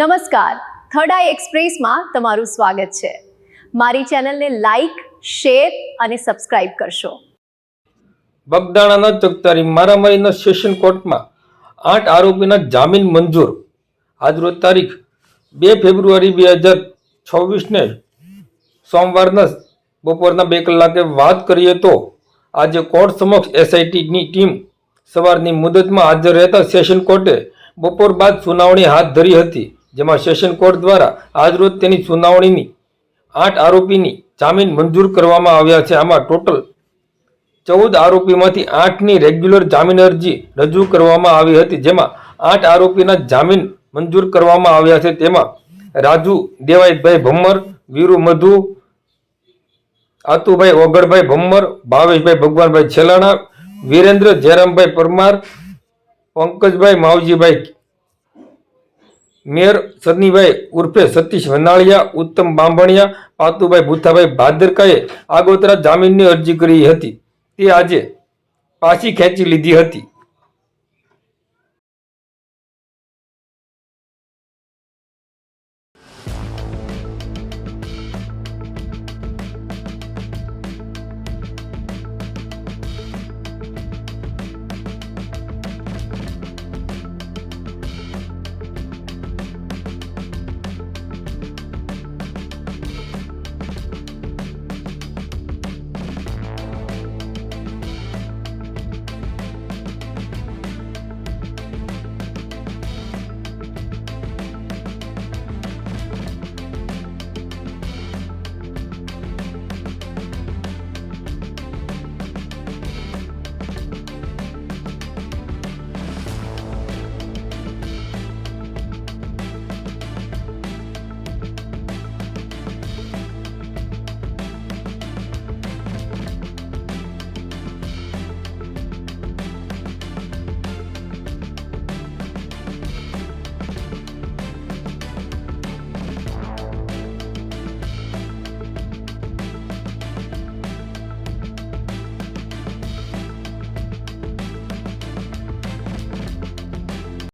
નમસ્કાર, થર્ડ આઈ એક્સપ્રેસમાં તમારું સ્વાગત છે। મારી ચેનલને લાઈક, શેર અને સબસ્ક્રાઇબ કરશો। બગદાણાના ચકતારી મારામારીના સેશન કોર્ટમાં 8 આરોપીના જામીન મંજૂર। આજરોજ તારીખ 2 ફેબ્રુઆરી 2026ને સોમવારના બપોરના 2 કલાકે વાત કરીએ તો આજે કોર્ટ સમક્ષ એસઆઈટીની ટીમ સવારની મુદતમાં હાજર રહેતા સેશન કોર્ટે બપોર બાદ સુનાવણી હાથ ધરી હતી, જેમાં સેશન કોર્ટ દ્વારા આજરોજ તેની સુનાવણીની 8 આરોપીની જામીન મંજૂર કરવામાં આવ્યા છે। આમાં ટોટલ 14 આરોપીમાંથી 8ની રેગ્યુલર જામીન અરજી રજૂ કરવામાં આવી હતી, જેમાં 8 આરોપીના જામીન મંજૂર કરવામાં આવ્યા છે। તેમાં રાજુ દેવાઈભાઈ ભમ્મર, વીરુ મધુ, આતુભાઈ ઓગળભાઈ ભમ્મર, ભાવેશભાઈ ભગવાનભાઈ છેલાણા, વીરેન્દ્ર જયરામભાઈ પરમાર, પંકજભાઈ માવજીભાઈ મેર, સનીભાઈ ઉર્ફે સતીશ વનાળિયા, ઉત્તમ બાંભણિયા, પાતુભાઈ ભૂથાભાઈ ભાદરકાએ આગોતરા જામીનની અરજી કરી હતી, તે આજે પાછી ખેંચી લીધી હતી।